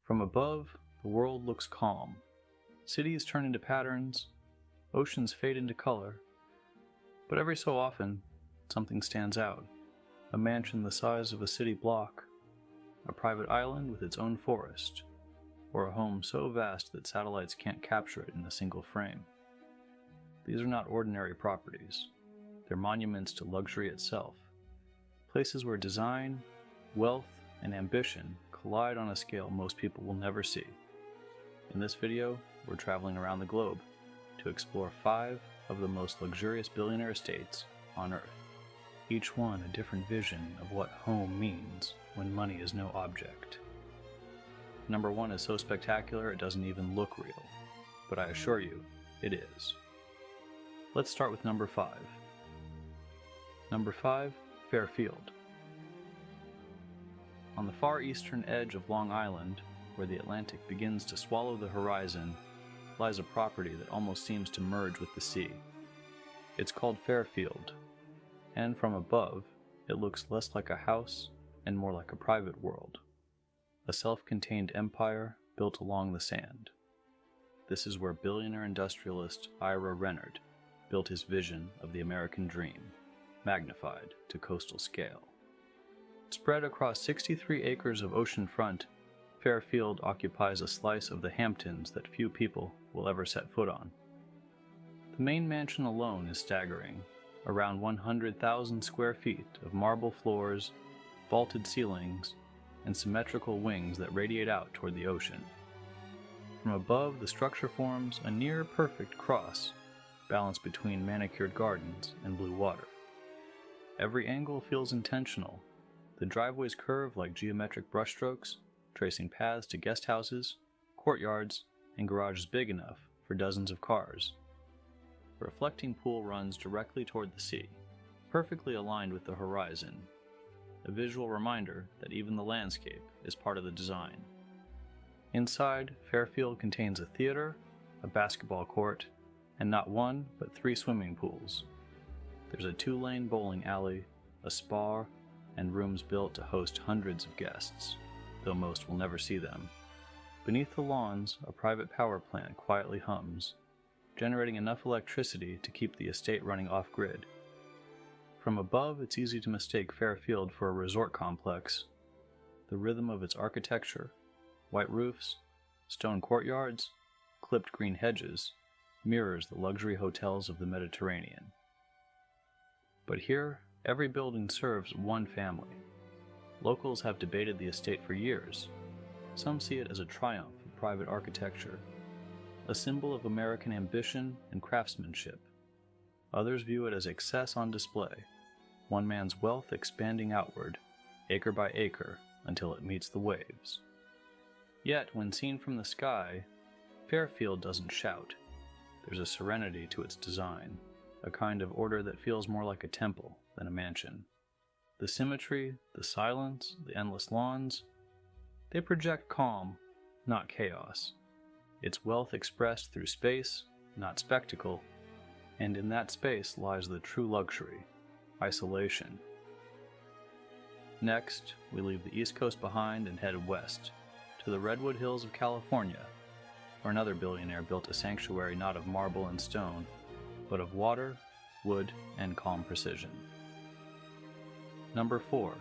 From above, the world looks calm. Cities turn into patterns, oceans fade into color. But every so often, something stands out. A mansion the size of a city block, a private island with its own forest, or a home so vast that satellites can't capture it in a single frame. These are not ordinary properties. They're monuments to luxury itself. Places where design, wealth, and ambition collide on a scale most people will never see. In this video, we're traveling around the globe to explore 5 of the most luxurious billionaire estates on Earth. Each one a different vision of what home means when money is no object. Number 1 is so spectacular it doesn't even look real, but I assure you, it is. Let's start with number 5. Number 5, Fairfield. On the far eastern edge of Long Island, where the Atlantic begins to swallow the horizon, lies a property that almost seems to merge with the sea. It's called Fairfield, and from above, it looks less like a house and more like a private world, a self-contained empire built along the sand. This is where billionaire industrialist Ira Rennert built his vision of the American dream, magnified to coastal scale. Spread across 63 acres of ocean front, Fairfield occupies a slice of the Hamptons that few people will ever set foot on. The main mansion alone is staggering, around 100,000 square feet of marble floors, vaulted ceilings, and symmetrical wings that radiate out toward the ocean. From above, the structure forms a near-perfect cross, balanced between manicured gardens and blue water. Every angle feels intentional. The driveways curve like geometric brushstrokes, tracing paths to guest houses, courtyards, and garages big enough for dozens of cars. A reflecting pool runs directly toward the sea, perfectly aligned with the horizon, a visual reminder that even the landscape is part of the design. Inside, Fairfield contains a theater, a basketball court, and not 1 but 3 swimming pools. There's a 2-lane bowling alley, a spa, and rooms built to host hundreds of guests, though most will never see them. Beneath the lawns, a private power plant quietly hums, generating enough electricity to keep the estate running off-grid. From above, it's easy to mistake Fairfield for a resort complex. The rhythm of its architecture, white roofs, stone courtyards, clipped green hedges, mirrors the luxury hotels of the Mediterranean. But here, every building serves one family. Locals have debated the estate for years. Some see it as a triumph of private architecture, a symbol of American ambition and craftsmanship. Others view it as excess on display, one man's wealth expanding outward, acre by acre, until it meets the waves. Yet, when seen from the sky, Fairfield doesn't shout. There's a serenity to its design, a kind of order that feels more like a temple than a mansion. The symmetry, the silence, the endless lawns, they project calm, not chaos. Its wealth expressed through space, not spectacle, and in that space lies the true luxury, isolation. Next, we leave the East Coast behind and head west, to the Redwood Hills of California, where another billionaire built a sanctuary not of marble and stone, but of water, wood, and calm precision. Number 4,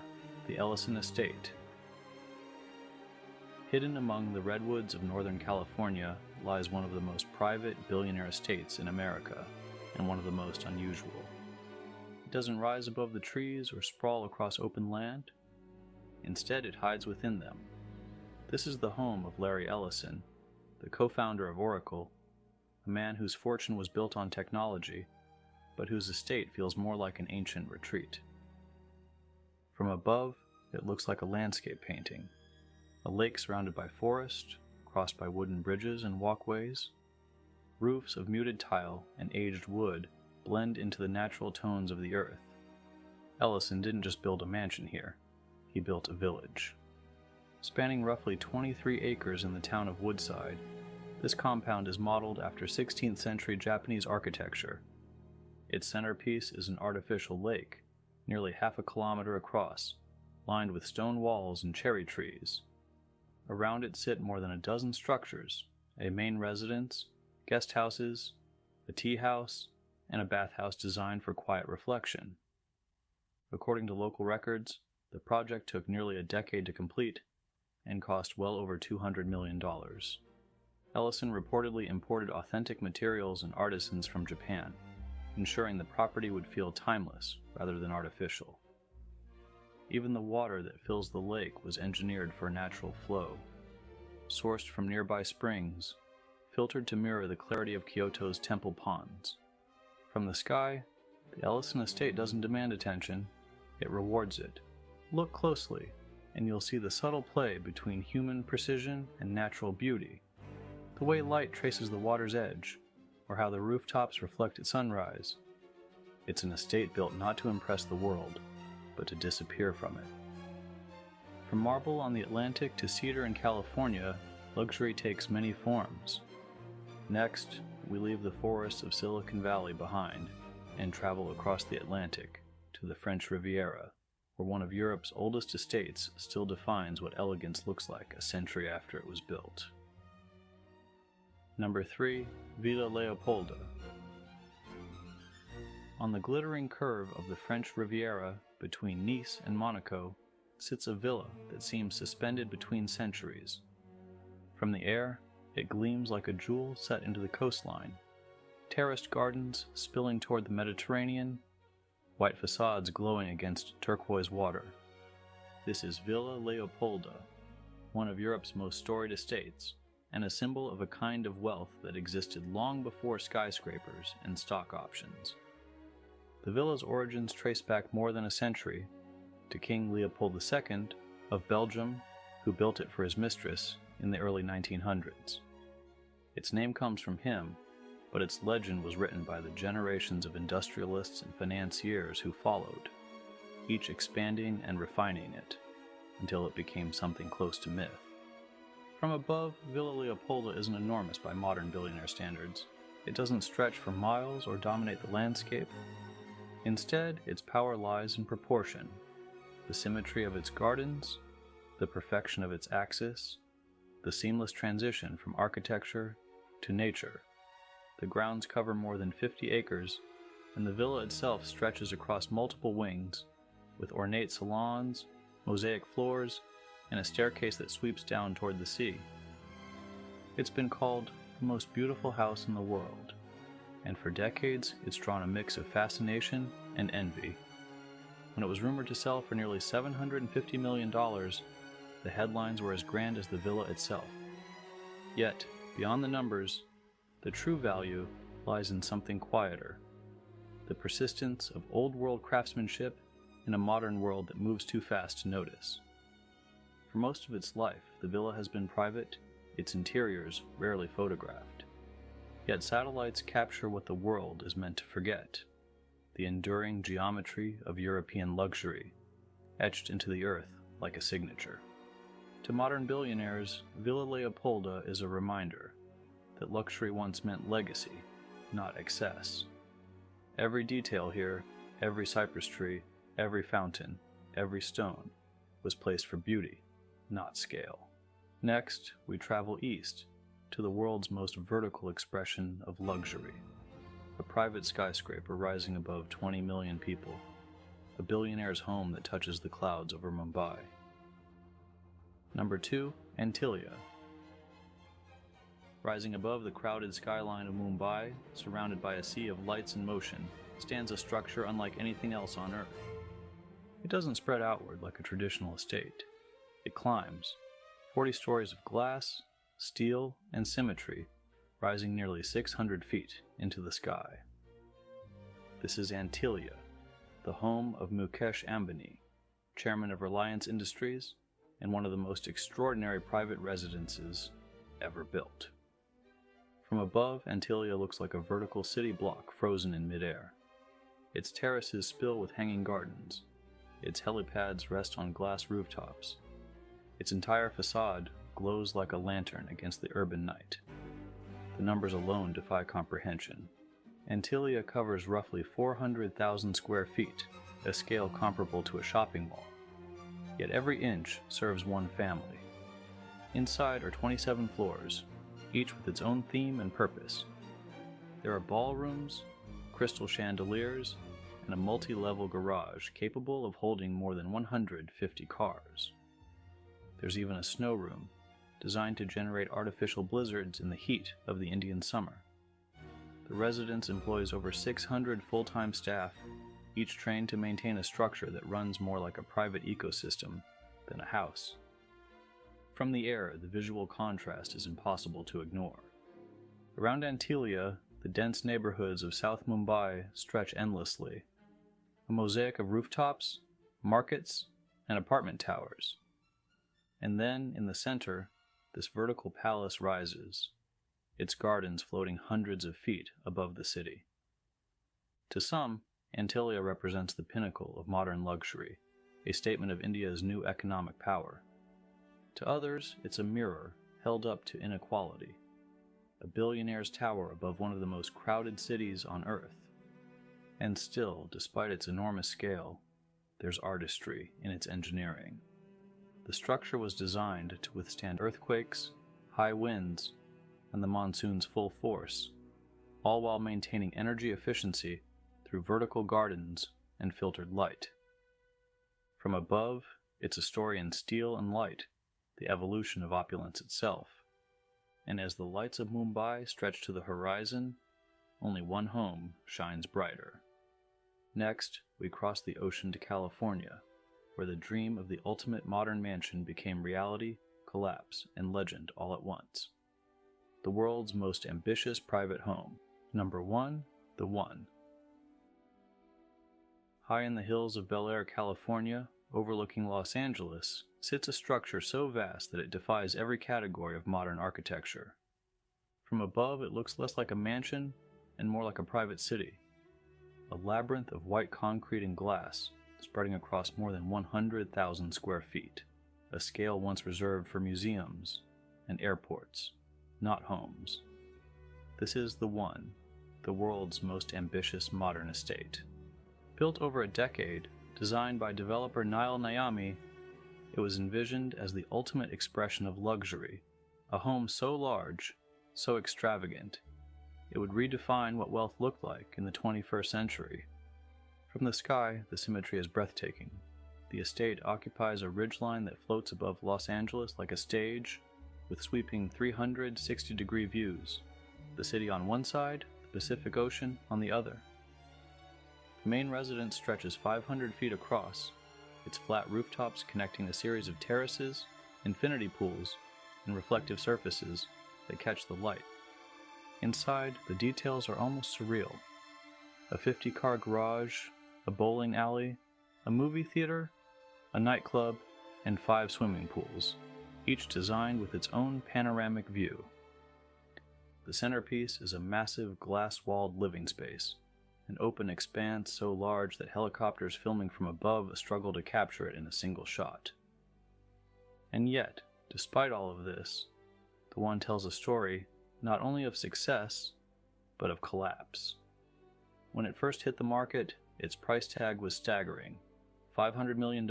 the Ellison Estate. Hidden among the redwoods of Northern California lies one of the most private billionaire estates in America, and one of the most unusual. It doesn't rise above the trees or sprawl across open land. Instead, it hides within them. This is the home of Larry Ellison, the co-founder of Oracle, a man whose fortune was built on technology, but whose estate feels more like an ancient retreat. From above, it looks like a landscape painting. A lake surrounded by forest, crossed by wooden bridges and walkways. Roofs of muted tile and aged wood blend into the natural tones of the earth. Ellison didn't just build a mansion here, he built a village. Spanning roughly 23 acres in the town of Woodside, this compound is modeled after 16th century Japanese architecture. Its centerpiece is an artificial lake, nearly half a kilometer across, lined with stone walls and cherry trees. Around it sit more than a dozen structures, a main residence, guest houses, a tea house, and a bathhouse designed for quiet reflection. According to local records, the project took nearly a decade to complete and cost well over $200 million. Ellison reportedly imported authentic materials and artisans from Japan, ensuring the property would feel timeless rather than artificial. Even the water that fills the lake was engineered for natural flow, sourced from nearby springs, filtered to mirror the clarity of Kyoto's temple ponds. From the sky, the Ellison estate doesn't demand attention, it rewards it. Look closely, and you'll see the subtle play between human precision and natural beauty. The way light traces the water's edge, or how the rooftops reflect at sunrise. It's an estate built not to impress the world, but to disappear from it. From marble on the Atlantic to cedar in California, luxury takes many forms. Next, we leave the forests of Silicon Valley behind and travel across the Atlantic to the French Riviera, where one of Europe's oldest estates still defines what elegance looks like a century after it was built. Number 3. Villa Leopolda. On the glittering curve of the French Riviera between Nice and Monaco sits a villa that seems suspended between centuries. From the air, it gleams like a jewel set into the coastline, terraced gardens spilling toward the Mediterranean, white facades glowing against turquoise water. This is Villa Leopolda, one of Europe's most storied estates, and a symbol of a kind of wealth that existed long before skyscrapers and stock options. The villa's origins trace back more than a century to King Leopold II of Belgium, who built it for his mistress in the early 1900s. Its name comes from him, but its legend was written by the generations of industrialists and financiers who followed, each expanding and refining it until it became something close to myth. From above, Villa Leopolda isn't enormous by modern billionaire standards. It doesn't stretch for miles or dominate the landscape. Instead, its power lies in proportion, the symmetry of its gardens, the perfection of its axis, the seamless transition from architecture to nature. The grounds cover more than 50 acres, and the villa itself stretches across multiple wings, with ornate salons, mosaic floors, and a staircase that sweeps down toward the sea. It's been called the most beautiful house in the world, and for decades it's drawn a mix of fascination and envy. When it was rumored to sell for nearly $750 million, the headlines were as grand as the villa itself. Yet, beyond the numbers, the true value lies in something quieter, the persistence of old-world craftsmanship in a modern world that moves too fast to notice. For most of its life, the villa has been private, its interiors rarely photographed. Yet satellites capture what the world is meant to forget, the enduring geometry of European luxury, etched into the earth like a signature. To modern billionaires, Villa Leopolda is a reminder that luxury once meant legacy, not excess. Every detail here, every cypress tree, every fountain, every stone, was placed for beauty, not scale. Next, we travel east to the world's most vertical expression of luxury, a private skyscraper rising above 20 million people, a billionaire's home that touches the clouds over Mumbai. Number 2, Antilia. Rising above the crowded skyline of Mumbai, surrounded by a sea of lights and motion, stands a structure unlike anything else on Earth. It doesn't spread outward like a traditional estate. It climbs, 40 stories of glass, steel, and symmetry, rising nearly 600 feet into the sky. This is Antilia, the home of Mukesh Ambani, chairman of Reliance Industries, and one of the most extraordinary private residences ever built. From above, Antilia looks like a vertical city block frozen in midair. Its terraces spill with hanging gardens. Its helipads rest on glass rooftops. Its entire facade glows like a lantern against the urban night. The numbers alone defy comprehension. Antilia covers roughly 400,000 square feet, a scale comparable to a shopping mall. Yet every inch serves one family. Inside are 27 floors, each with its own theme and purpose. There are ballrooms, crystal chandeliers, and a multi-level garage capable of holding more than 150 cars. There's even a snow room, designed to generate artificial blizzards in the heat of the Indian summer. The residence employs over 600 full-time staff, each trained to maintain a structure that runs more like a private ecosystem than a house. From the air, the visual contrast is impossible to ignore. Around Antilia, the dense neighborhoods of South Mumbai stretch endlessly, a mosaic of rooftops, markets, and apartment towers. And then, in the center, this vertical palace rises, its gardens floating hundreds of feet above the city. To some, Antilia represents the pinnacle of modern luxury, a statement of India's new economic power. To others, it's a mirror held up to inequality, a billionaire's tower above one of the most crowded cities on Earth. And still, despite its enormous scale, there's artistry in its engineering. The structure was designed to withstand earthquakes, high winds, and the monsoon's full force, all while maintaining energy efficiency through vertical gardens and filtered light. From above, it's a story in steel and light, the evolution of opulence itself. And as the lights of Mumbai stretch to the horizon, only one home shines brighter. Next, we cross the ocean to California, where the dream of the ultimate modern mansion became reality, collapse, and legend all at once. The world's most ambitious private home. Number 1, The One. High in the hills of Bel Air, California, overlooking Los Angeles, sits a structure so vast that it defies every category of modern architecture. From above, it looks less like a mansion and more like a private city. A labyrinth of white concrete and glass, spreading across more than 100,000 square feet, a scale once reserved for museums and airports, not homes. This is The One, the world's most ambitious modern estate. Built over a decade, designed by developer Nile Naimi, it was envisioned as the ultimate expression of luxury, a home so large, so extravagant, it would redefine what wealth looked like in the 21st century. From the sky, the symmetry is breathtaking. The estate occupies a ridgeline that floats above Los Angeles like a stage, with sweeping 360-degree views, the city on one side, the Pacific Ocean on the other. The main residence stretches 500 feet across, its flat rooftops connecting a series of terraces, infinity pools, and reflective surfaces that catch the light. Inside, the details are almost surreal. A 50-car garage, a bowling alley, a movie theater, a nightclub, and 5 swimming pools, each designed with its own panoramic view. The centerpiece is a massive glass-walled living space, an open expanse so large that helicopters filming from above struggle to capture it in a single shot. And yet, despite all of this, The One tells a story not only of success, but of collapse. When it first hit the market, its price tag was staggering, $500 million,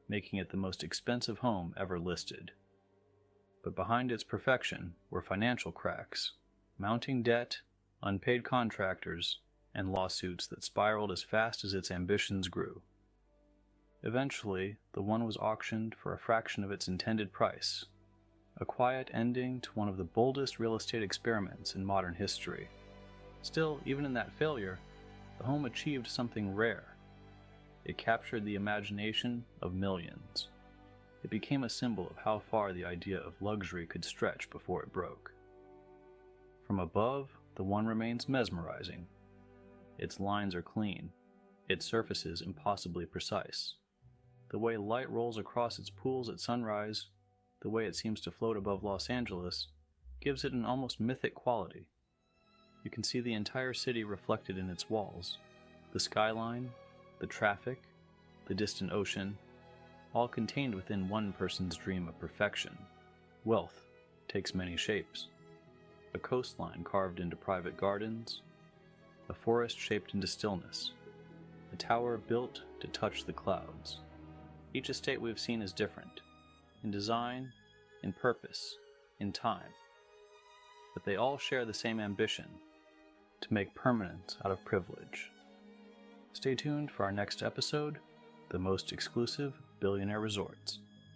making it the most expensive home ever listed. But behind its perfection were financial cracks, mounting debt, unpaid contractors, and lawsuits that spiraled as fast as its ambitions grew. Eventually, The One was auctioned for a fraction of its intended price, a quiet ending to one of the boldest real estate experiments in modern history. Still, even in that failure, the home achieved something rare. It captured the imagination of millions. It became a symbol of how far the idea of luxury could stretch before it broke. From above, The One remains mesmerizing. Its lines are clean, its surfaces impossibly precise. The way light rolls across its pools at sunrise, the way it seems to float above Los Angeles, gives it an almost mythic quality. You can see the entire city reflected in its walls, the skyline, the traffic, the distant ocean, all contained within one person's dream of perfection. Wealth takes many shapes. A coastline carved into private gardens, a forest shaped into stillness, a tower built to touch the clouds. Each estate we've seen is different, in design, in purpose, in time. But they all share the same ambition: to make permanence out of privilege. Stay tuned for our next episode, The Most Exclusive Billionaire Resorts.